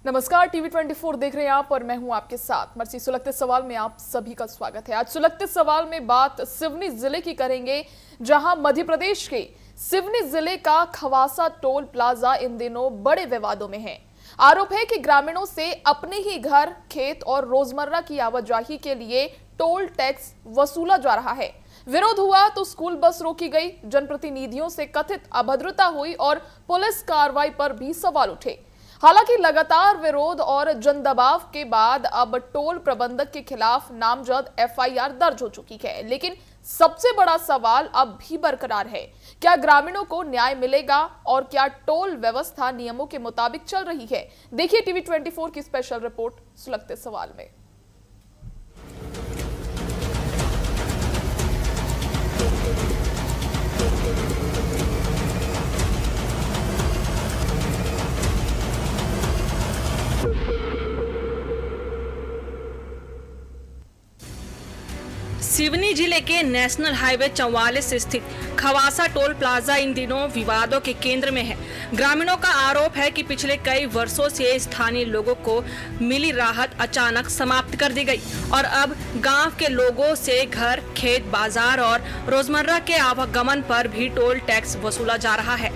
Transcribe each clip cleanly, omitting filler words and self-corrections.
नमस्कार, टीवी 24 देख रहे हैं आप और मैं हूं आपके साथ मर्सी। सुलगते सवाल में आप सभी का स्वागत है। आज सुलगते सवाल में बात सिवनी जिले की करेंगे, जहां मध्य प्रदेश के सिवनी जिले का खवासा टोल प्लाजा इन दिनों बड़े विवादों में है। आरोप है कि ग्रामीणों से अपने ही घर, खेत और रोजमर्रा की आवाजाही के लिए टोल टैक्स वसूला जा रहा है। विरोध हुआ तो स्कूल बस रोकी गई, जनप्रतिनिधियों से कथित अभद्रता हुई और पुलिस कार्रवाई पर भी सवाल उठे। हालांकि लगातार विरोध और जनदबाव के बाद अब टोल प्रबंधक के खिलाफ नामजद एफआईआर दर्ज हो चुकी है। लेकिन सबसे बड़ा सवाल अब भी बरकरार है, क्या ग्रामीणों को न्याय मिलेगा और क्या टोल व्यवस्था नियमों के मुताबिक चल रही है? देखिए टीवी 24 की स्पेशल रिपोर्ट सुलगते सवाल में। सिवनी जिले के नेशनल हाईवे 44 स्थित खवासा टोल प्लाजा इन दिनों विवादों के केंद्र में है। ग्रामीणों का आरोप है कि पिछले कई वर्षों से स्थानीय लोगों को मिली राहत अचानक समाप्त कर दी गई और अब गांव के लोगों से घर, खेत, बाजार और रोजमर्रा के आवागमन पर भी टोल टैक्स वसूला जा रहा है।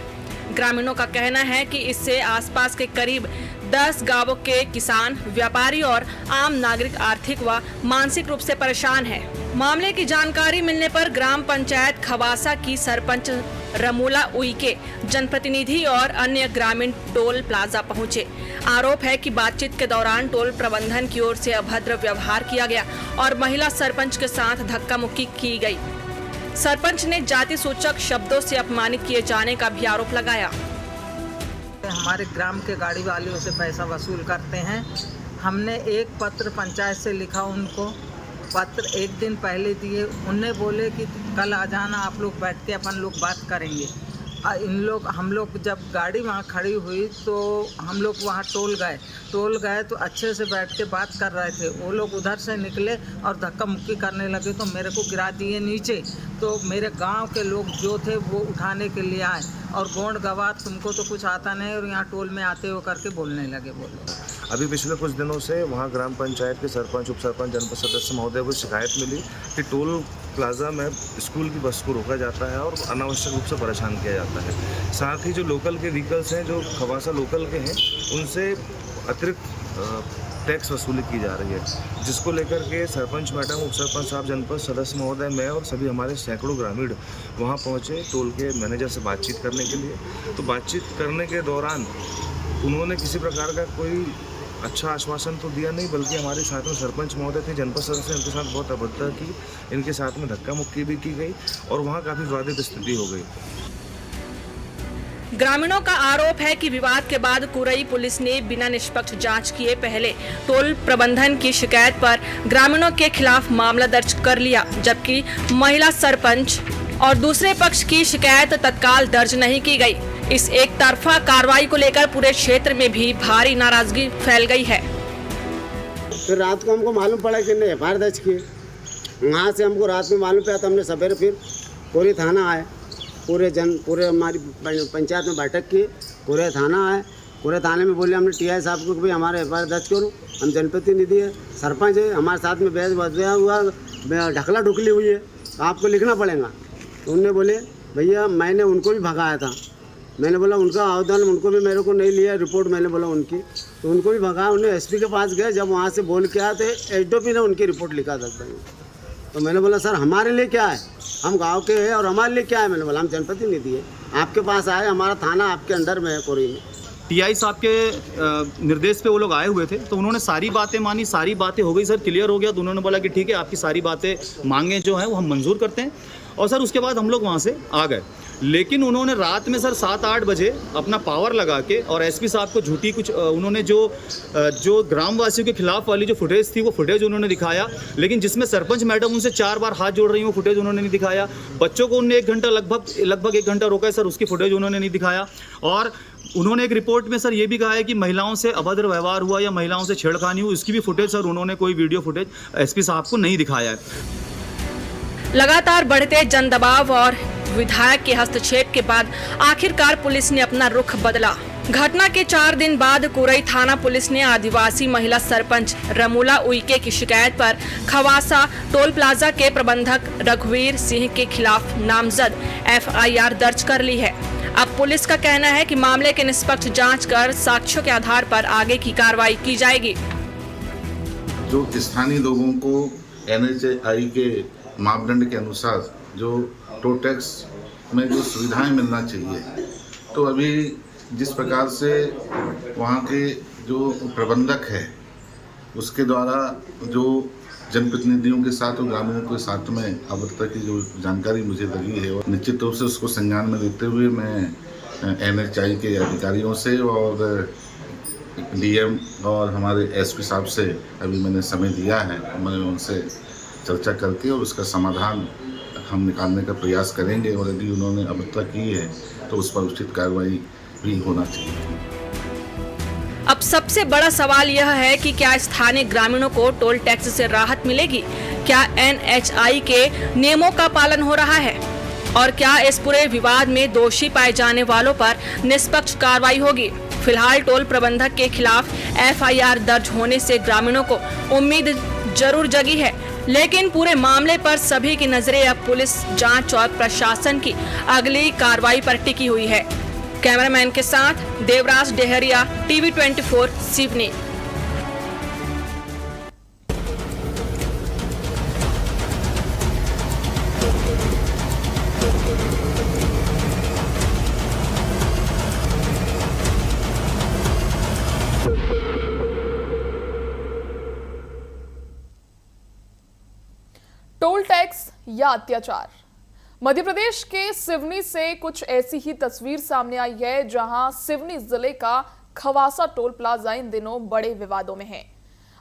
ग्रामीणों का कहना है कि इससे आसपास के करीब 10 गांवों के किसान, व्यापारी और आम नागरिक आर्थिक व मानसिक रूप से परेशान हैं। मामले की जानकारी मिलने पर ग्राम पंचायत खवासा की सरपंच रमूला उइके, जनप्रतिनिधि और अन्य ग्रामीण टोल प्लाजा पहुंचे। आरोप है कि बातचीत के दौरान टोल प्रबंधन की ओर से अभद्र व्यवहार किया गया और महिला सरपंच के साथ धक्का मुक्की की गई। सरपंच ने जाति सूचक शब्दों से अपमानित किए जाने का भी आरोप लगाया। हमारे ग्राम के गाड़ी वालों से पैसा वसूल करते हैं। हमने एक पत्र पंचायत से लिखा, उनको पत्र एक दिन पहले दिए। उनने बोले कि कल आ जाना, आप लोग बैठ के अपन लोग बात करेंगे। हम लोग जब गाड़ी वहाँ खड़ी हुई तो हम लोग वहाँ टोल गए तो अच्छे से बैठ के बात कर रहे थे। वो लोग उधर से निकले और धक्का मुक्की करने लगे तो मेरे को गिरा दिए नीचे। तो मेरे गांव के लोग जो थे वो उठाने के लिए आए और गोंड गवार तुमको तो कुछ आता नहीं और यहाँ टोल में आते हो करके बोलने लगे। अभी पिछले कुछ दिनों से वहाँ ग्राम पंचायत के सरपंच, उप सरपंच, जनपद सदस्य महोदय को शिकायत मिली कि टोल प्लाजा में स्कूल की बस को रोका जाता है और अनावश्यक रूप से परेशान किया जाता है। साथ ही जो लोकल के व्हीकल्स हैं, जो खवासा लोकल के हैं, उनसे अतिरिक्त टैक्स वसूली की जा रही है, जिसको लेकर के सरपंच मैडम, उप सरपंच साहब, जनपद सदस्य महोदय, मैं और सभी हमारे सैकड़ों ग्रामीण वहाँ पहुँचे टोल के मैनेजर से बातचीत करने के लिए। तो बातचीत करने के दौरान उन्होंने किसी प्रकार का कोई अच्छा आश्वासन तो दिया नहीं, बल्कि हमारे साथ में सरपंच महोदय थे, जनपद सदस्य, इनके साथ बहुत अभद्रता की, इनके साथ में धक्का मुक्की भी की गई और वहाँ काफ़ी विवादित स्थिति हो गई। ग्रामीणों का आरोप है कि विवाद के बाद कुरई पुलिस ने बिना निष्पक्ष जांच किए पहले टोल प्रबंधन की शिकायत पर ग्रामीणों के खिलाफ मामला दर्ज कर लिया, जबकि महिला सरपंच और दूसरे पक्ष की शिकायत तत्काल दर्ज नहीं की गई। इस एक तरफा कार्रवाई को लेकर पूरे क्षेत्र में भी भारी नाराजगी फैल गई है। फिर रात को हमको मालूम पड़ा कि नहीं एफआईआर दर्ज किए। वहाँ से हमको रात में मालूम पड़ा तो हमने सवेरे फिर पूरे थाना आए, पूरे हमारी पंचायत में बैठक की, पूरे थाना आए। पूरे थाने में बोले हमने टीआई साहब को कि भाई हमारे एफआईआर दर्ज करो, हम जनप्रतिनिधि है, सरपंच है, हमारे साथ में बहस बदया हुआ, ढकला ढुकली हुई है, आपको लिखना पड़ेगा। तो उनने बोले भैया मैंने उनको भी भगाया था। मैंने बोला उनका आवेदन उनको भी मेरे को नहीं लिया, रिपोर्ट मैंने बोला उनकी, तो उनको भी भगाया। उन्हें एसपी के पास गए, जब वहाँ से बोल के आए तो एसडीओपी ने उनकी रिपोर्ट लिखा था। तो मैंने बोला सर हमारे लिए क्या है, हम गांव के हैं और हमारे लिए क्या है। मैंने बोला हम जनप्रतिनिधि है, आपके पास आए, हमारा थाना आपके अंडर में है कोरी में। टीआई साहब के निर्देश पे वो लोग आए हुए थे, तो उन्होंने सारी बातें मानी, सारी बातें हो गई सर, क्लियर हो गया। तो उन्होंने बोला कि ठीक है, आपकी सारी बातें मांगे जो हैं वो हम मंजूर करते हैं। और सर उसके बाद हम लोग वहाँ से आ गए। लेकिन उन्होंने रात में सर 7-8 बजे अपना पावर लगा के और एसपी साहब को झूठी कुछ उन्होंने जो ग्रामवासियों के खिलाफ वाली जो फुटेज थी वो फुटेज उन्होंने दिखाया, लेकिन जिसमें सरपंच मैडम उनसे 4 बार हाथ जोड़ रही वो फुटेज उन्होंने नहीं दिखाया। बच्चों को उन्होंने 1 घंटा लगभग 1 घंटा रोका है सर, उसकी फुटेज उन्होंने नहीं दिखाया। और उन्होंने एक रिपोर्ट में सर ये भी कहा है कि महिलाओं से अभद्र व्यवहार हुआ या महिलाओं से छेड़खानी हुई, उसकी भी फुटेज सर उन्होंने कोई वीडियो फुटेज एसपी साहब को नहीं दिखाया है। लगातार बढ़ते जन दबाव और विधायक के हस्तक्षेप के बाद आखिरकार पुलिस ने अपना रुख बदला। घटना के 4 दिन बाद कुरई थाना पुलिस ने आदिवासी महिला सरपंच रमूला उइके की शिकायत पर खवासा टोल प्लाजा के प्रबंधक रघुवीर सिंह के खिलाफ नामजद FIR दर्ज कर ली है। अब पुलिस का कहना है कि मामले की निष्पक्ष जांच कर साक्ष्यों के आधार पर आगे की कार्रवाई की जाएगी। जो स्थानीय लोगों को NHAI के मापदंड के अनुसार जो टोल टैक्स में जो सुविधाएं मिलना चाहिए, तो अभी जिस प्रकार से वहाँ के जो प्रबंधक है उसके द्वारा जो जनप्रतिनिधियों के साथ और ग्रामीणों के साथ में अब तक की जो जानकारी मुझे लगी है, और निश्चित रूप से उसको संज्ञान में लेते हुए मैं NHAI के अधिकारियों से और DM और हमारे SP साहब से अभी मैंने समय दिया है। मैंने उनसे चर्चा करके और उसका समाधान हम निकालने का प्रयास करेंगे, और यदि उन्होंने अब तक की है तो उस पर उचित कार्रवाई भी होना चाहिए। अब सबसे बड़ा सवाल यह है कि क्या स्थानीय ग्रामीणों को टोल टैक्स से राहत मिलेगी? क्या NHAI के नियमों का पालन हो रहा है? और क्या इस पूरे विवाद में दोषी पाए जाने वालों पर निष्पक्ष कार्रवाई होगी? फिलहाल टोल प्रबंधक के खिलाफ FIR दर्ज होने से ग्रामीणों को उम्मीद जरूर जगी है, लेकिन पूरे मामले पर सभी की नजरें अब पुलिस जांच और प्रशासन की अगली कार्रवाई पर टिकी हुई है। कैमरामैन के साथ Devraj Dehariya, TV24 Seoni. Toll tax या अत्याचार। मध्य प्रदेश के सिवनी से कुछ ऐसी ही तस्वीर सामने आई है, जहां सिवनी जिले का खवासा टोल प्लाजा इन दिनों बड़े विवादों में है।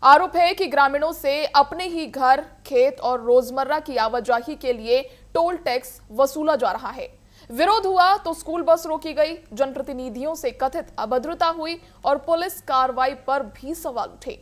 आरोप है कि ग्रामीणों से अपने ही घर, खेत और रोजमर्रा की आवाजाही के लिए टोल टैक्स वसूला जा रहा है। विरोध हुआ तो स्कूल बस रोकी गई, जनप्रतिनिधियों से कथित अभद्रता हुई और पुलिस कार्रवाई पर भी सवाल उठे।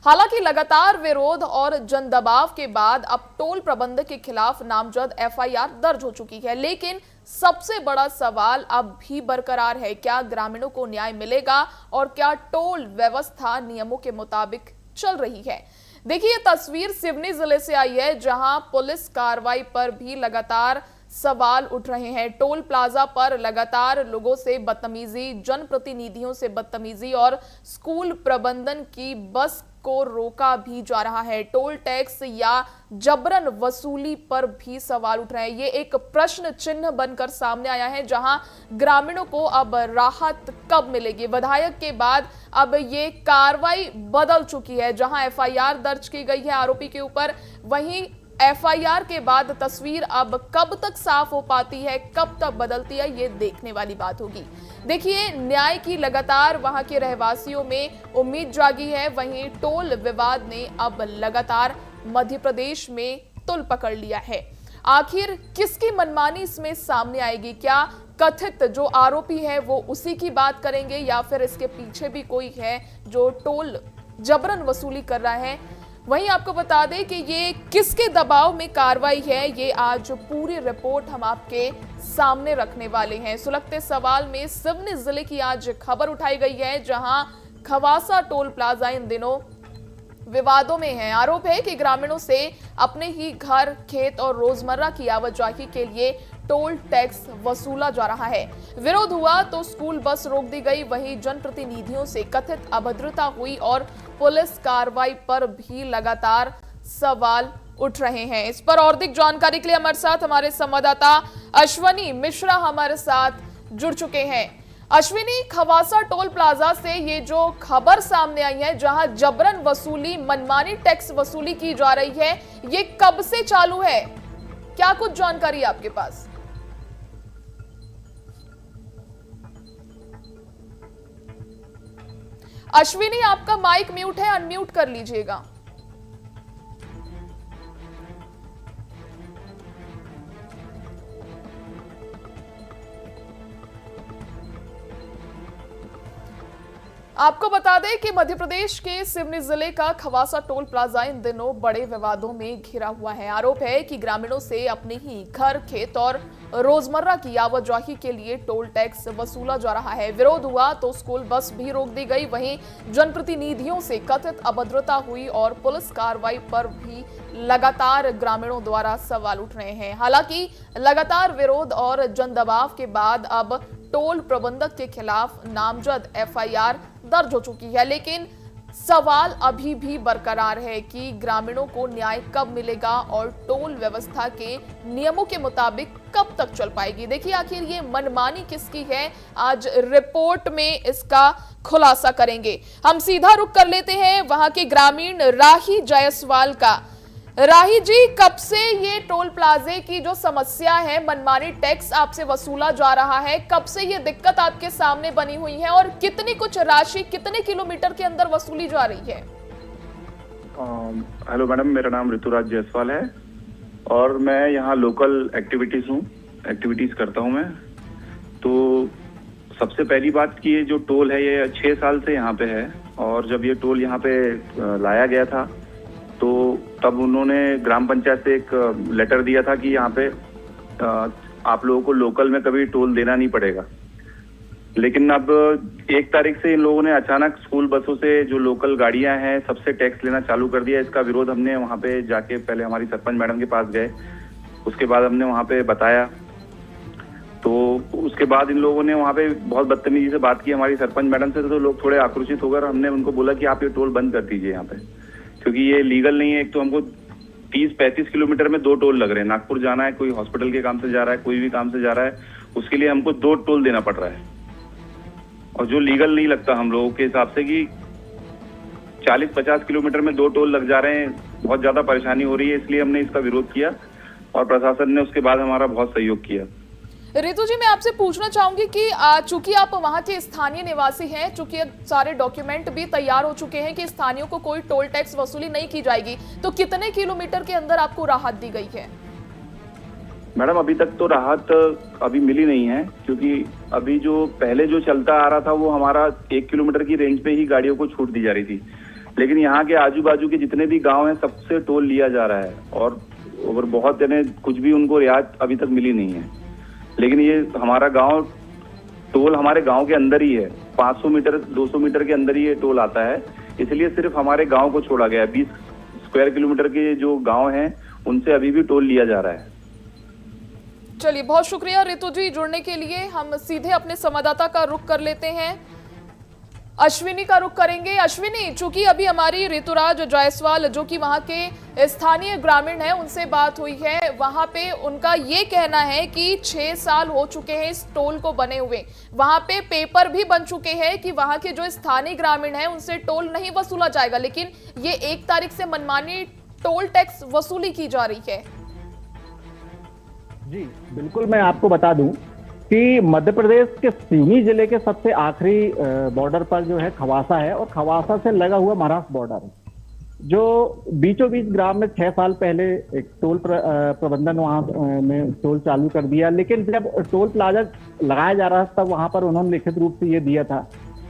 हालांकि लगातार विरोध और जन दबाव के बाद अब टोल प्रबंधक के खिलाफ नामजद FIR दर्ज हो चुकी है, लेकिन सबसे बड़ा सवाल अब भी बरकरार है, क्या ग्रामीणों को न्याय मिलेगा और क्या टोल व्यवस्था नियमों के मुताबिक चल रही है। देखिए, ये तस्वीर सिवनी जिले से आई है, जहां पुलिस कार्रवाई पर भी लगातार सवाल उठ रहे हैं। टोल प्लाजा पर लगातार लोगों से बदतमीजी, जनप्रतिनिधियों से बदतमीजी और स्कूल प्रबंधन की बस को रोका भी जा रहा है। टोल टैक्स या जबरन वसूली पर भी सवाल उठ रहे हैं। ये एक प्रश्न चिन्ह बनकर सामने आया है, जहां ग्रामीणों को अब राहत कब मिलेगी। विधायक के बाद अब ये कार्रवाई बदल चुकी है, जहां FIR दर्ज की गई है आरोपी के ऊपर। वहीं FIR के बाद तस्वीर अब कब तक साफ हो पाती है, कब तक बदलती है, ये देखने वाली बात होगी। देखिए, न्याय की लगातार वहां के रहवासियों में उम्मीद जागी है। वहीं टोल विवाद ने अब लगातार मध्य प्रदेश में तुल पकड़ लिया है। आखिर किसकी मनमानी इसमें सामने आएगी? क्या कथित जो आरोपी है वो उसी की बात करेंगे, या फिर इसके पीछे भी कोई है जो टोल जबरन वसूली कर रहा है? वहीं आपको बता दें कि ये किसके दबाव में कार्रवाई है, ये आज पूरी रिपोर्ट हम आपके सामने रखने वाले हैं। सुलगते सवाल में सिवनी जिले की आज खबर उठाई गई है, जहां खवासा टोल प्लाजा इन दिनों विवादों में है। आरोप है कि ग्रामीणों से अपने ही घर, खेत और रोजमर्रा की आवाजाही के लिए टोल टैक्स वसूला जा रहा है। विरोध हुआ तो स्कूल बस रोक दी गई। वहीं जनप्रतिनिधियों से कथित अभद्रता हुई और पुलिस कार्रवाई पर भी लगातार सवाल उठ रहे हैं। इस पर और अधिक जानकारी के लिए हमारे साथ हमारे संवाददाता अश्विनी मिश्रा हमारे साथ जुड़ चुके हैं। अश्विनी, खवासा टोल प्लाजा से ये जो खबर सामने आई है, जहां जबरन वसूली, मनमानी टैक्स वसूली की जा रही है, ये कब से चालू है? क्या कुछ जानकारी है आपके पास? अश्विनी, आपका माइक म्यूट है, अनम्यूट कर लीजिएगा। आपको बता दें कि मध्य प्रदेश के सिवनी जिले का खवासा टोल प्लाजा इन दिनों बड़े विवादों में घिरा हुआ है। आरोप है कि ग्रामीणों से अपने ही घर, खेत और रोजमर्रा की आवाजाही के लिए टोल टैक्स वसूला जा रहा है। विरोध हुआ तो स्कूल बस भी रोक दी गई। वहीं जनप्रतिनिधियों से कथित अभद्रता हुई और पुलिस कार्रवाई पर भी लगातार ग्रामीणों द्वारा सवाल उठ रहे हैं। हालांकि लगातार विरोध और जन दबाव के बाद अब टोल प्रबंधक के खिलाफ नामजद एफआईआर दर्ज हो चुकी है, लेकिन सवाल अभी भी बरकरार है कि ग्रामीणों को न्याय कब मिलेगा और टोल व्यवस्था के नियमों के मुताबिक कब तक चल पाएगी। देखिए आखिर ये मनमानी किसकी है, आज रिपोर्ट में इसका खुलासा करेंगे। हम सीधा रुख कर लेते हैं वहां के ग्रामीण राही जायसवाल का। राही जी, कब से ये टोल प्लाजे की जो समस्या है, मनमानी टैक्स आपसे वसूला जा रहा है, कब से ये दिक्कत आपके सामने बनी हुई है और कितनी कुछ राशि कितने किलोमीटर के अंदर वसूली जा रही है? हेलो मैडम, मेरा नाम ऋतुराज जायसवाल है और मैं यहाँ लोकल एक्टिविटीज करता हूँ मैं। तो सबसे पहली बात कि ये जो टोल है ये 6 साल से यहाँ पे है और जब ये टोल यहाँ पे लाया गया था तो तब उन्होंने ग्राम पंचायत से एक लेटर दिया था कि यहाँ पे आप लोगों को लोकल में कभी टोल देना नहीं पड़ेगा। लेकिन अब 1 तारीख से इन लोगों ने अचानक स्कूल बसों से जो लोकल गाड़ियां हैं सबसे टैक्स लेना चालू कर दिया। इसका विरोध हमने वहाँ पे जाके पहले हमारी सरपंच मैडम के पास गए, उसके बाद हमने वहाँ पे बताया। तो उसके बाद इन लोगों ने वहाँ पे बहुत बदतमीजी से बात की हमारी सरपंच मैडम से, तो लोग थोड़े आक्रोशित होकर हमने उनको बोला कि आप ये टोल बंद कर दीजिए यहाँ पे, क्योंकि ये लीगल नहीं है। एक तो हमको 30-35 किलोमीटर में 2 टोल लग रहे हैं। नागपुर जाना है, कोई हॉस्पिटल के काम से जा रहा है, कोई भी काम से जा रहा है, उसके लिए हमको 2 टोल देना पड़ रहा है और जो लीगल नहीं लगता हम लोगों के हिसाब से कि 40-50 किलोमीटर में 2 टोल लग जा रहे हैं। बहुत ज्यादा परेशानी हो रही है, इसलिए हमने इसका विरोध किया और प्रशासन ने उसके बाद हमारा बहुत सहयोग किया। रितु जी, मैं आपसे पूछना चाहूंगी कि चूंकि आप वहां के स्थानीय निवासी हैं, चूंकि सारे डॉक्यूमेंट भी तैयार हो चुके हैं कि स्थानीयों को कोई टोल टैक्स वसूली नहीं की जाएगी, तो कितने किलोमीटर के अंदर आपको राहत दी गई है? मैडम अभी तक तो राहत अभी मिली नहीं है, क्योंकि अभी जो पहले जो चलता आ रहा था वो हमारा 1 किलोमीटर की रेंज पे ही गाड़ियों को छूट दी जा रही थी। लेकिन यहाँ के आजू बाजू के जितने भी गाँव हैं सबसे टोल लिया जा रहा है और बहुत कुछ भी उनको रियायत अभी तक मिली नहीं है। लेकिन ये हमारा गांव टोल हमारे गांव के अंदर ही है, 500 मीटर 200 मीटर के अंदर ही ये टोल आता है, इसलिए सिर्फ हमारे गांव को छोड़ा गया है। 20 स्क्वायर किलोमीटर के जो गांव हैं उनसे अभी भी टोल लिया जा रहा है। चलिए, बहुत शुक्रिया रितु जी जुड़ने के लिए। हम सीधे अपने संवाददाता का रुख कर लेते हैं, अश्विनी का रुख करेंगे। अश्विनी, चूंकि अभी हमारी ऋतुराज जायसवाल जो कि वहां के स्थानीय ग्रामीण हैं उनसे बात हुई है, वहां पे उनका ये कहना है कि 6 साल हो चुके हैं इस टोल को बने हुए। वहां पे पेपर भी बन चुके हैं कि वहां के जो स्थानीय ग्रामीण हैं उनसे टोल नहीं वसूला जाएगा, लेकिन ये 1 तारीख से मनमानी टोल टैक्स वसूली की जा रही है। जी बिल्कुल, मैं आपको बता दूं कि मध्य प्रदेश के सिवनी जिले के सबसे आखिरी बॉर्डर पर जो है खवासा है और खवासा से लगा हुआ महाराष्ट्र बॉर्डर है, जो बीचों बीच ग्राम में 6 साल पहले एक टोल प्रबंधन वहां में टोल चालू कर दिया। लेकिन जब टोल प्लाजा लगाया जा रहा था तब वहां पर उन्होंने लिखित रूप से ये दिया था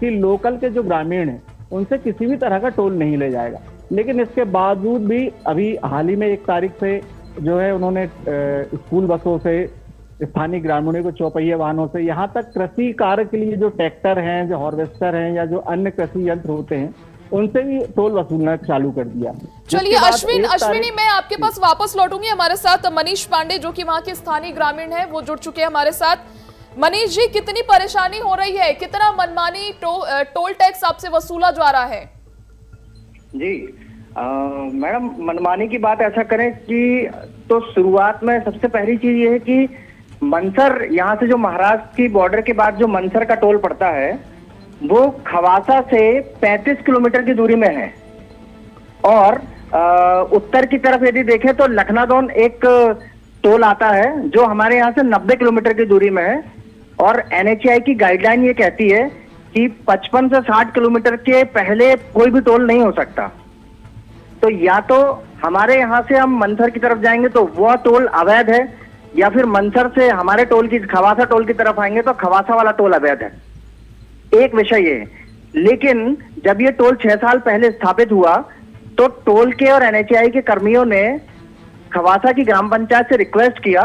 कि लोकल के जो ग्रामीण हैं उनसे किसी भी तरह का टोल नहीं ले जाएगा। लेकिन इसके बावजूद भी अभी हाल ही में 1 तारीख से जो है उन्होंने स्कूल बसों से, स्थानीय ग्रामीणों को, चौपहिया वाहनों से, यहाँ तक कृषि कार्य के लिए जो ट्रैक्टर हैं, जो हार्वेस्टर हैं या जो अन्य कृषि यंत्र होते हैं उनसे भी टोल वसूलना चालू कर दिया। चलिए अश्विनी, मैं आपके पास वापस लौटूंगी। हमारे साथ मनीष पांडे जो कि वहाँ के स्थानीय ग्रामीण हैं वो जुड़ चुके हैं हमारे साथ। मनीष जी, कितनी परेशानी हो रही है, कितना मनमानी टोल टैक्स आपसे वसूला जा रहा है? जी मैडम, मनमानी की बात ऐसा करें कि तो शुरुआत में सबसे पहली चीज ये है कि मनसर, यहाँ से जो महाराष्ट्र की बॉर्डर के बाद जो मनसर का टोल पड़ता है वो खवासा से 35 किलोमीटर की दूरी में है और उत्तर की तरफ यदि देखें तो लखनादौन एक टोल आता है जो हमारे यहाँ से 90 किलोमीटर की दूरी में है और NHAI की गाइडलाइन ये कहती है कि 55 से 60 किलोमीटर के पहले कोई भी टोल नहीं हो सकता। तो या तो हमारे यहाँ से हम मनसर की तरफ जाएंगे तो वह टोल अवैध है, या फिर मनसर से हमारे टोल की खवासा टोल की तरफ आएंगे तो खवासा वाला टोल अवैध है। एक विषय ये है। लेकिन जब ये टोल 6 साल पहले स्थापित हुआ तो टोल के और NHAI के कर्मियों ने खवासा की ग्राम पंचायत से रिक्वेस्ट किया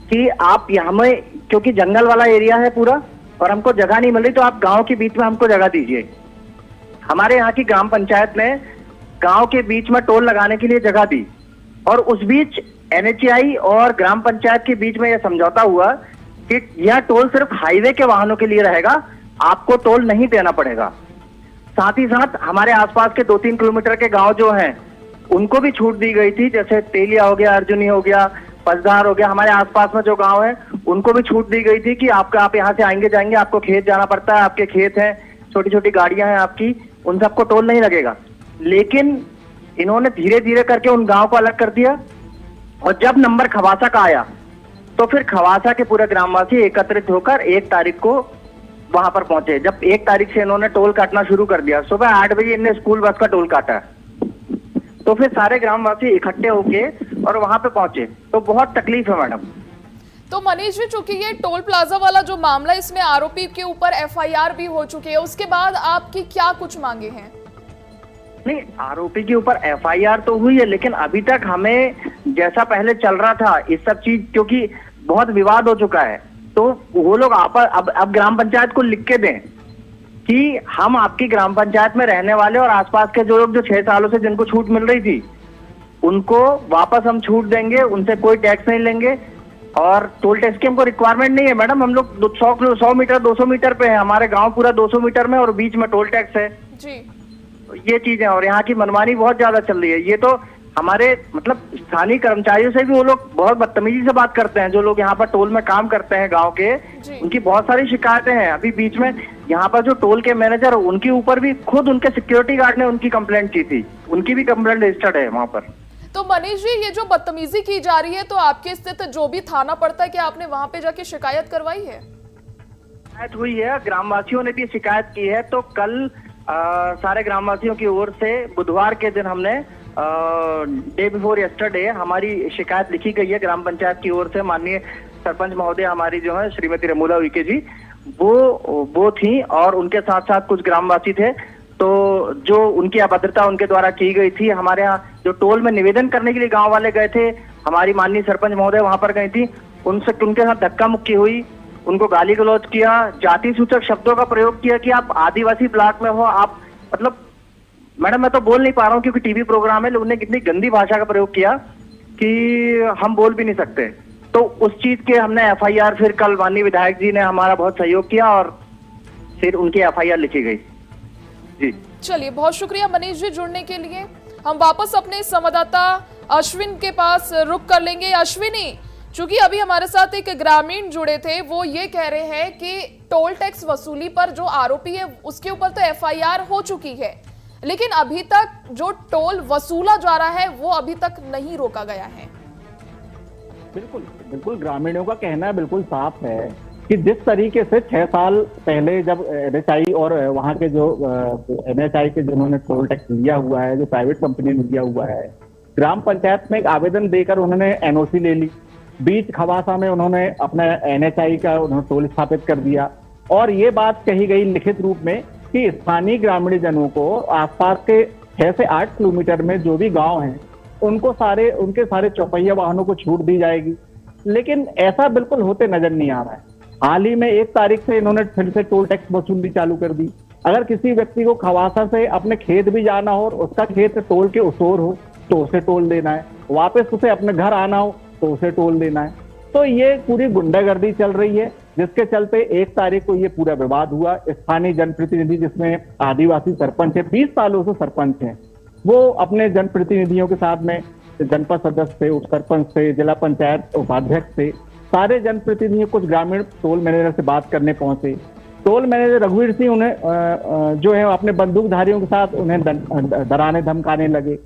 कि आप यहाँ में, क्योंकि जंगल वाला एरिया है पूरा और हमको जगह नहीं मिल रही, तो आप गांव के बीच में हमको जगह दीजिए। हमारे यहाँ की ग्राम पंचायत ने गांव के बीच में टोल लगाने के लिए जगह दी और उस बीच NHAI और ग्राम पंचायत के बीच में यह समझौता हुआ कि यह टोल सिर्फ हाईवे के वाहनों के लिए रहेगा, आपको टोल नहीं देना पड़ेगा। साथ ही साथ हमारे आसपास के 2-3 किलोमीटर के गांव जो हैं उनको भी छूट दी गई थी, जैसे तेलिया हो गया, अर्जुनी हो गया, पसधार हो गया, हमारे आसपास में जो गांव है उनको भी छूट दी गई थी कि आप यहाँ से आएंगे जाएंगे, आपको खेत जाना पड़ता है, आपके खेत हैं, छोटी छोटी गाड़ियां हैं आपकी, उन सबको टोल नहीं लगेगा। लेकिन इन्होंने धीरे धीरे करके उन गांव को अलग कर दिया और जब नंबर खवासा का आया तो फिर खवासा के पूरे ग्रामवासी एकत्रित होकर 1 तारीख को वहां पर पहुंचे। जब 1 तारीख से इन्होंने टोल काटना शुरू कर दिया, सुबह 8 बजे इन्होंने स्कूल बस का टोल काटा, तो फिर सारे ग्रामवासी इकट्ठे होके और वहां पे पहुंचे। तो बहुत तकलीफ है मैडम। तो मनीष जी, चूंकि ये टोल प्लाजा वाला जो मामला, इसमें आरोपी के ऊपर FIR भी हो चुकी है, उसके बाद आपकी क्या कुछ मांगे हैं? नहीं, आरोपी के ऊपर FIR तो हुई है, लेकिन अभी तक हमें जैसा पहले चल रहा था इस सब चीज, क्योंकि बहुत विवाद हो चुका है, तो वो लोग अब ग्राम पंचायत को लिख के दें कि हम आपकी ग्राम पंचायत में रहने वाले और आसपास के जो लोग जो 6 सालों से जिनको छूट मिल रही थी उनको वापस हम छूट देंगे, उनसे कोई टैक्स नहीं लेंगे और टोल टैक्स की हमको रिक्वायरमेंट नहीं है मैडम। हम लोग 100 मीटर 200 मीटर पे है, हमारे गांव पूरा 200 मीटर में और बीच में टोल टैक्स है जी। ये चीजें, और यहाँ की मनमानी बहुत ज्यादा चल रही है। ये तो हमारे मतलब स्थानीय कर्मचारियों से भी वो लोग बहुत बदतमीजी से बात करते हैं, जो लोग यहाँ पर टोल में काम करते हैं गांव के, उनकी बहुत सारी शिकायतें हैं। अभी बीच में यहाँ पर जो टोल के मैनेजर, उनके ऊपर भी खुद उनके सिक्योरिटी गार्ड ने उनकी कंप्लेंट की थी, उनकी भी कंप्लेंट रजिस्टर्ड है वहाँ पर। तो मनीष जी, ये जो बदतमीजी की जा रही है, तो आपके स्थित जो भी थाना पड़ता है, क्या आपने वहां पे जाके शिकायत करवाई है? शिकायत हुई है, ग्रामवासियों ने भी शिकायत की है। तो कल सारे ग्रामवासियों की ओर से बुधवार के दिन हमने डे बिफोर यस्टरडे हमारी शिकायत लिखी गई है ग्राम पंचायत की ओर से। माननीय सरपंच महोदय हमारी जो है श्रीमती रमूला उइके जी, वो थी और उनके साथ साथ कुछ ग्रामवासी थे। तो जो उनकी अभद्रता उनके द्वारा की गई थी, हमारे यहाँ जो टोल में निवेदन करने के लिए गांव वाले गए थे, हमारी माननीय सरपंच महोदय वहां पर गई थी, उनके साथ धक्का मुक्की हुई, उनको गाली गलौज किया, जाति सूचक शब्दों का प्रयोग किया कि आप आदिवासी ब्लॉक में हो, आप मतलब मैडम मैं तो बोल नहीं पा रहा हूँ क्योंकि टीवी प्रोग्राम है, लोगों ने कितनी गंदी भाषा का प्रयोग किया कि हम बोल भी नहीं सकते। तो उस चीज के हमने FIR फिर कल माननीय विधायक जी ने हमारा बहुत सहयोग किया और फिर उनकी FIR लिखी गई जी। चलिए, बहुत शुक्रिया मनीष जी जुड़ने के लिए। हम वापस अपने संवाददाता अश्विन के पास रुक कर लेंगे। अश्विनी, चूंकि अभी हमारे साथ एक ग्रामीण जुड़े थे, वो ये कह रहे हैं कि टोल टैक्स वसूली पर जो आरोपी है उसके ऊपर तो FIR हो चुकी है, लेकिन अभी तक जो टोल वसूला जा रहा है वो अभी तक नहीं रोका गया है। बिल्कुल ग्रामीणों का कहना बिल्कुल साफ है कि जिस तरीके से 6 साल पहले जब NHAI और वहाँ के जो NHAI के जिन्होंने टोल टैक्स लिया हुआ है, जो प्राइवेट कंपनी ने लिया हुआ है, ग्राम पंचायत में एक आवेदन देकर उन्होंने NOC ले ली, बीच खवासा में उन्होंने अपना NHAI का उन्होंने टोल स्थापित कर दिया और ये बात कही गई लिखित रूप में कि स्थानीय ग्रामीण जनों को आसपास के 6 से 8 किलोमीटर में जो भी गांव हैं उनके सारे चौपहिया वाहनों को छूट दी जाएगी, लेकिन ऐसा बिल्कुल होते नजर नहीं आ रहा है। हाल ही में 1 तारीख से इन्होंने फिर से टोल टैक्स वसूली चालू कर दी। अगर किसी व्यक्ति को खवासा से अपने खेत भी जाना हो और उसका खेत टोल के उस ओर हो तो उसे टोल देना है, वापस उसे अपने घर आना हो तो उसे टोल देना है। तो ये पूरी गुंडागर्दी चल रही है, जिसके चलते 1 तारीख को ये पूरा विवाद हुआ। स्थानीय जनप्रतिनिधि, जिसमें आदिवासी सरपंच है, 20 सालों से सरपंच हैं, वो अपने जनप्रतिनिधियों के साथ में जनपद सदस्य से, उप सरपंच से, जिला पंचायत उपाध्यक्ष से, सारे जनप्रतिनिधियों, कुछ ग्रामीण टोल मैनेजर से बात करने पहुंचे। टोल मैनेजर रघुवीर सिंह उन्हें जो है अपने बंदूकधारियों के साथ उन्हें डराने धमकाने लगे,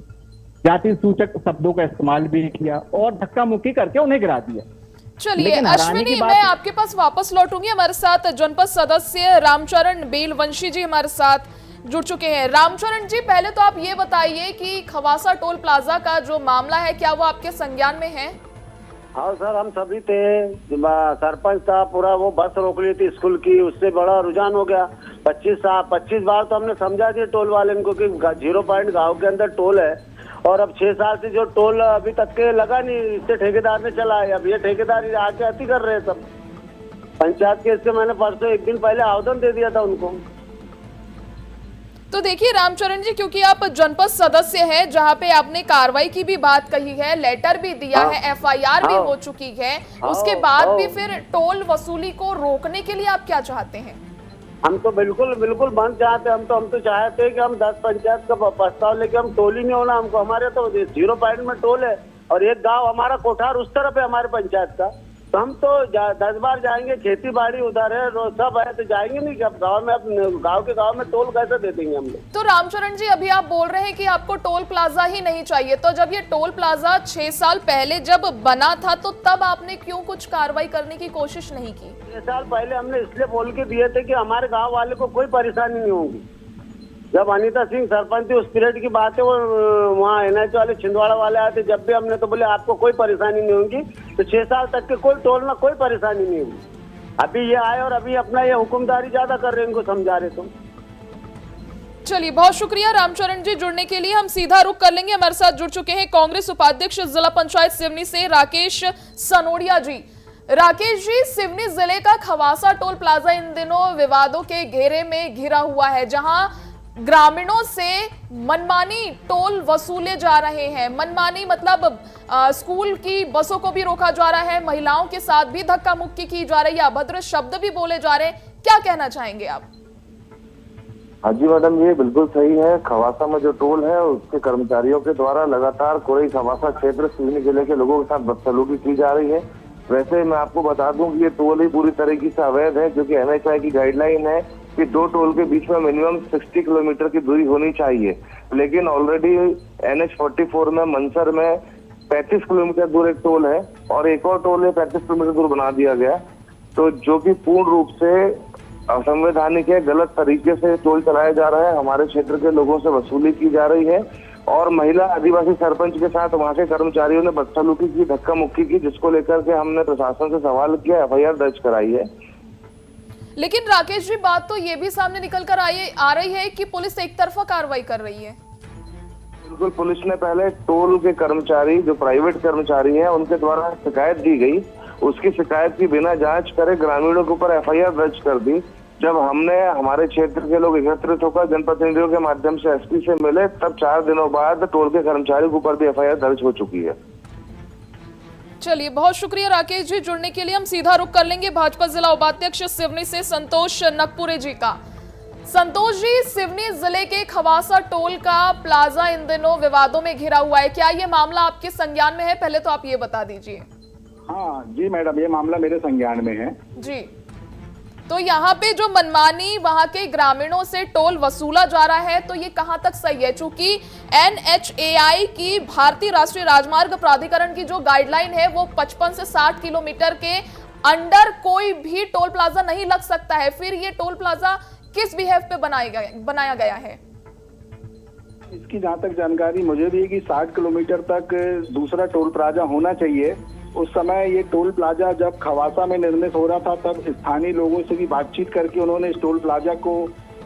जाति सूचक शब्दों का इस्तेमाल भी किया और धक्का मुक्की करके उन्हें गिरा दिया। चलिए अश्विनी, मैं आपके पास वापस लौटूंगी। हमारे साथ जनपद सदस्य रामचरण बेलवंशी जी हमारे साथ जुड़ चुके हैं। रामचरण जी, पहले तो आप ये बताइए कि खवासा टोल प्लाजा का जो मामला है, क्या वो आपके संज्ञान में है? हाँ सर, हम सभी थे, सरपंच था पूरा, वो बस रोक ली थी स्कूल की, उससे बड़ा रुझान हो गया। 25 बार तो हमने समझा दिया टोल वाले को कि 0 पॉइंट गाँव के अंदर टोल है, और अब 6 साल से जो टोल अभी तक के लगा नहीं, इससे ठेकेदार ने चला है। अब ये ठेकेदार आके अति कर रहे हैं सब। पंचायत के इससे मैंने परसों 1 दिन पहले आवेदन दे दिया था उनको। तो देखिए रामचरण जी, क्योंकि आप जनपद सदस्य हैं, जहां पे आपने कार्रवाई की भी बात कही है, लेटर भी दिया है, FIR भी हो चुकी है, उसके बाद भी फिर टोल वसूली को रोकने के लिए आप क्या चाहते हैं? हम तो बिल्कुल बंद चाहते हैं। हम तो चाहते हैं कि हम 10 पंचायत का प्रस्ताव लेके हम टोल ही नहीं होना हमको। हमारे तो 0 पॉइंट में टोल है, और एक गांव हमारा कोठार उस तरफ है हमारे पंचायत का, तो हम तो 10 बार जाएंगे। खेती बाड़ी उधर है, सब है, तो जाएंगे नहीं क्या गाँव में? अब गाँव में टोल कैसे दे देंगे हम लोग? तो रामचरण जी, अभी आप बोल रहे हैं कि आपको टोल प्लाजा ही नहीं चाहिए, तो जब ये टोल प्लाजा 6 साल पहले जब बना था, तो तब आपने क्यों कुछ कार्रवाई करने की कोशिश नहीं की? 6 साल पहले हमने इसलिए बोल के दिए थे कि हमारे गाँव वाले को कोई परेशानी नहीं होगी। जब अनीता सिंह सरपंच थी, उस पीरियड की बात है, वो वहाँ NH वाले छिंदवाड़ा वाले आए थे, जब भी हमने तो बोले आपको कोई परेशानी नहीं होगी। तो 6 साल तक के कोई टोल में कोई परेशानी नहीं होगी। अभी ये आए और अभी अपना ये हुक्मदारी ज्यादा कर रहे हैं, इनको समझा रहे। तो चलिए, बहुत शुक्रिया रामचरण जी जुड़ने के लिए। हम सीधा रुख कर लेंगे। हमारे साथ जुड़ चुके हैं कांग्रेस उपाध्यक्ष जिला पंचायत सिवनी से राकेश सनोडिया जी। राकेश जी, सिवनी जिले का खवासा टोल प्लाजा इन दिनों विवादों के घेरे में घिरा हुआ है, जहां ग्रामीणों से मनमानी टोल वसूले जा रहे हैं। मनमानी मतलब स्कूल की बसों को भी रोका जा रहा है, महिलाओं के साथ भी धक्का मुक्की की जा रही है, अभद्र शब्द भी बोले जा रहे हैं। क्या कहना चाहेंगे आप? हाँ जी मैडम, ये बिल्कुल सही है। खवासा में जो टोल है उसके कर्मचारियों के द्वारा लगातार कोई खवासा क्षेत्र सिवनी जिले के लोगों के साथ बदसलूकी की जा रही है। वैसे मैं आपको बता दूं कि ये टोल ही पूरी तरीके से अवैध है, क्योंकि NHAI की गाइडलाइन है कि 2 टोल के बीच में मिनिमम 60 किलोमीटर की दूरी होनी चाहिए। लेकिन ऑलरेडी NH44 में मंसर में 35 किलोमीटर दूर एक टोल है, और एक और टोल है 35 किलोमीटर दूर बना दिया गया, तो जो कि पूर्ण रूप से असंवैधानिक है। गलत तरीके से टोल चलाया जा रहा है, हमारे क्षेत्र के लोगों से वसूली की जा रही है, और महिला आदिवासी सरपंच के साथ वहां के कर्मचारियों ने बदसलूकी की, धक्का मुक्की की, जिसको लेकर के हमने प्रशासन से सवाल किया, FIR दर्ज कराई है। लेकिन राकेश जी, बात तो ये भी सामने निकल कर आ रही है कि पुलिस एक तरफा कार्रवाई कर रही है। बिल्कुल, पुलिस ने पहले टोल के कर्मचारी, जो प्राइवेट कर्मचारी हैं, उनके द्वारा शिकायत दी गई, उसकी शिकायत की बिना जांच करे ग्रामीणों के ऊपर FIR दर्ज कर दी। जब हमने हमारे क्षेत्र के लोग एकत्रित होकर जनप्रतिनिधियों के माध्यम से SP से मिले, तब 4 दिनों बाद टोल के कर्मचारी के ऊपर भी FIR दर्ज हो चुकी है। चलिए, बहुत शुक्रिया राकेश जी जुड़ने के लिए। हम सीधा रुख कर लेंगे भाजपा जिला उपाध्यक्ष सिवनी से संतोष नकपुरे जी का। संतोष जी, सिवनी जिले के खवासा टोल का प्लाजा इन दिनों विवादों में घिरा हुआ है, क्या ये मामला आपके संज्ञान में है? पहले तो आप ये बता दीजिए। हाँ जी मैडम, ये मामला मेरे संज्ञान में है जी। तो यहाँ पे जो मनमानी वहां के ग्रामीणों से टोल वसूला जा रहा है, तो ये कहां तक सही है? चूंकि NHAI की भारतीय राष्ट्रीय राजमार्ग प्राधिकरण की जो गाइडलाइन है, वो 55 से 60 किलोमीटर के अंडर कोई भी टोल प्लाजा नहीं लग सकता है। फिर ये टोल प्लाजा किस बिहेव पे बनाया गया है? इसकी जहाँ तक जानकारी मुझे भी है कि 60 किलोमीटर तक दूसरा टोल प्लाजा होना चाहिए। उस समय ये टोल प्लाजा जब खवासा में निर्मित हो रहा था, तब स्थानीय लोगों से भी बातचीत करके उन्होंने इस टोल प्लाजा को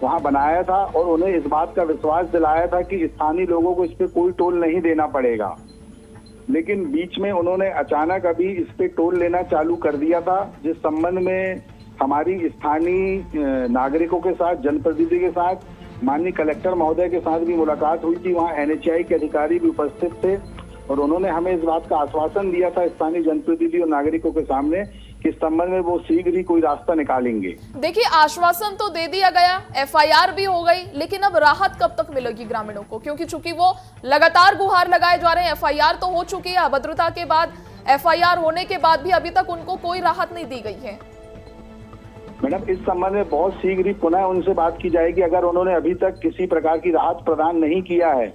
वहां बनाया था, और उन्हें इस बात का विश्वास दिलाया था कि स्थानीय लोगों को इस पे कोई टोल नहीं देना पड़ेगा। लेकिन बीच में उन्होंने अचानक अभी इस पे टोल लेना चालू कर दिया था, जिस संबंध में हमारी स्थानीय नागरिकों के साथ, जनप्रतिनिधि के साथ, माननीय कलेक्टर महोदय के साथ भी मुलाकात हुई थी। वहाँ NHAI के अधिकारी भी उपस्थित थे, और उन्होंने हमें इस बात का आश्वासन दिया था स्थानीय जनप्रतिनिधि और नागरिकों के सामने कि इस संबंध में वो शीघ्र ही कोई रास्ता निकालेंगे। देखिए, आश्वासन तो दे दिया गया, FIR भी हो गई, लेकिन अब राहत कब तक मिलेगी ग्रामीणों को? क्योंकि चूंकि वो लगातार गुहार लगाए जा रहे हैं। FIR तो हो चुकी है, अभद्रता के बाद FIR होने के बाद भी अभी तक उनको कोई राहत नहीं दी गई है। मैडम, इस संबंध में बहुत शीघ्र ही पुनः उनसे बात की जाएगी। अगर उन्होंने अभी तक किसी प्रकार की राहत प्रदान नहीं किया है,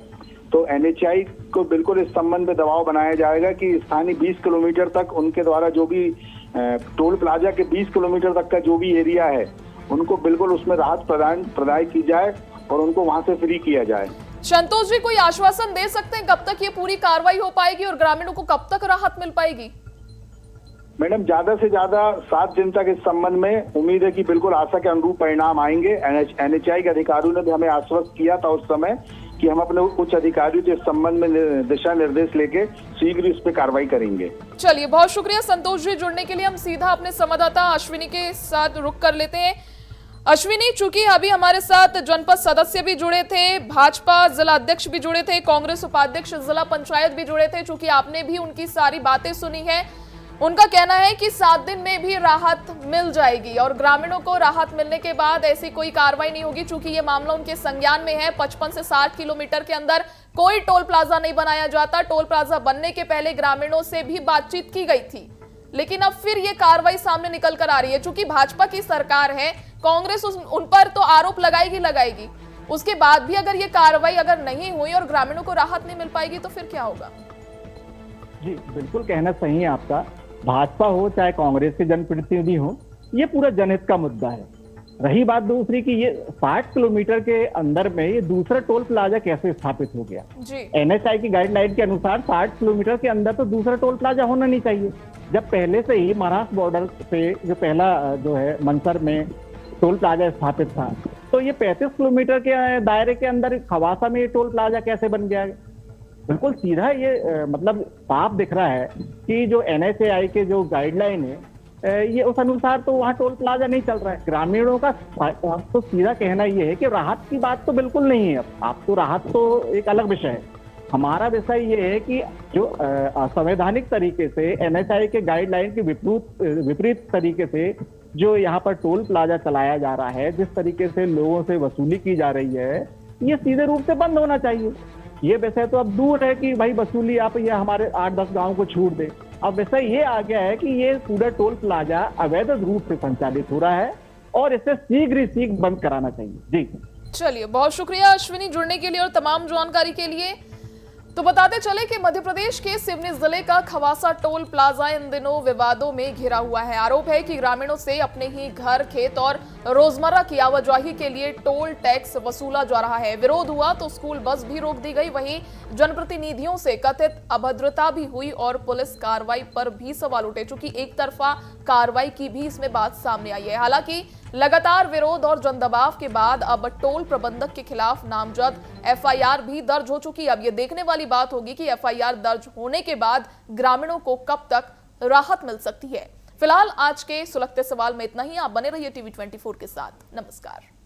तो NHAI को बिल्कुल इस संबंध में दबाव बनाया जाएगा कि स्थानीय 20 किलोमीटर तक उनके द्वारा जो भी टोल प्लाजा के 20 किलोमीटर तक का जो भी एरिया है, उनको बिल्कुल उसमें राहत प्रदान की जाए और उनको वहां से फ्री किया जाए। संतोष जी, कोई आश्वासन दे सकते हैं कब तक ये पूरी कार्रवाई हो पाएगी और ग्रामीणों को कब तक राहत मिल पाएगी? मैडम ज्यादा से ज्यादा 7 दिन तक इस संबंध में उम्मीद है कि बिल्कुल आशा के अनुरूप परिणाम आएंगे। NHAI के अधिकारियों ने भी हमें आश्वस्त किया था उस समय कि हम अपने उच्च अधिकारियों के इस संबंध में दिशा निर्देश लेके शीघ्र इस पे कार्रवाई करेंगे। चलिए, बहुत शुक्रिया संतोष जी जुड़ने के लिए। हम सीधा अपने संवाददाता अश्विनी के साथ रुक कर लेते हैं। अश्विनी, चूंकि अभी हमारे साथ जनपद सदस्य भी जुड़े थे, भाजपा जिला अध्यक्ष भी जुड़े थे, कांग्रेस उपाध्यक्ष जिला पंचायत भी जुड़े थे, चूंकि आपने भी उनकी सारी बातें सुनी है। उनका कहना है कि 7 दिन में भी राहत मिल जाएगी और ग्रामीणों को राहत मिलने के बाद ऐसी कोई कार्रवाई नहीं होगी, चूंकि ये मामला उनके संज्ञान में है। 55 से 60 किलोमीटर के अंदर कोई टोल प्लाजा नहीं बनाया जाता। टोल प्लाजा बनने के पहले ग्रामीणों से भी बातचीत की गई थी, लेकिन अब फिर ये कार्रवाई सामने निकल कर आ रही है। चूंकि भाजपा की सरकार है, कांग्रेस उन पर तो आरोप लगाएगी, उसके बाद भी अगर ये कार्रवाई अगर नहीं हुई और ग्रामीणों को राहत नहीं मिल पाएगी तो फिर क्या होगा? जी बिल्कुल, कहना सही है आपका। भाजपा हो चाहे कांग्रेस के जनप्रतिनिधि हो, ये पूरा जनहित का मुद्दा है। रही बात दूसरी कि ये 60 किलोमीटर के अंदर में ये दूसरा टोल प्लाजा कैसे स्थापित हो गया? NHAI की गाइडलाइन के अनुसार 60 किलोमीटर के अंदर तो दूसरा टोल प्लाजा होना नहीं चाहिए। जब पहले से ही महाराष्ट्र बॉर्डर पे जो पहला जो है मंसर में टोल प्लाजा स्थापित था, तो ये 35 किलोमीटर के दायरे के अंदर खवासा में ये टोल प्लाजा कैसे बन गया? बिल्कुल सीधा ये मतलब साफ दिख रहा है कि जो NHAI के जो गाइडलाइन है ये उस अनुसार तो वहाँ टोल प्लाजा नहीं चल रहा है। ग्रामीणों का तो सीधा कहना ये है कि राहत की बात तो बिल्कुल नहीं है। अब तो राहत तो एक अलग विषय है। हमारा विषय ये है कि जो असंवैधानिक तरीके से NHAI के गाइडलाइन के विपरीत तरीके से जो यहाँ पर टोल प्लाजा चलाया जा रहा है, जिस तरीके से लोगों से वसूली की जा रही है, ये सीधे रूप से बंद होना चाहिए। ये विषय तो अब दूर है कि भाई वसूली आप ये हमारे 8-10 गांव को छूट दे। अब विषय ये आ गया है कि ये पूरा टोल प्लाजा अवैध रूप से संचालित हो रहा है और इसे शीघ्र बंद कराना चाहिए। जी चलिए, बहुत शुक्रिया अश्विनी जुड़ने के लिए और तमाम जानकारी के लिए। तो बताते चले कि मध्य प्रदेश के सिवनी जिले का खवासा टोल प्लाजा इन दिनों विवादों में घिरा हुआ है। आरोप है कि ग्रामीणों से अपने ही घर, खेत और रोजमर्रा की आवाजाही के लिए टोल टैक्स वसूला जा रहा है। विरोध हुआ तो स्कूल बस भी रोक दी गई। वहीं जनप्रतिनिधियों से कथित अभद्रता भी हुई और पुलिस कार्रवाई पर भी सवाल उठे। चूंकि एक तरफा कार्रवाई की भी इसमें बात सामने आई है। हालांकि लगातार विरोध और जनदबाव के बाद अब टोल प्रबंधक के खिलाफ नामजद FIR भी दर्ज हो चुकी है। अब ये देखने वाली बात होगी कि FIR दर्ज होने के बाद ग्रामीणों को कब तक राहत मिल सकती है। फिलहाल आज के सुलगते सवाल में इतना ही। आप बने रहिए TV 24 के साथ। नमस्कार।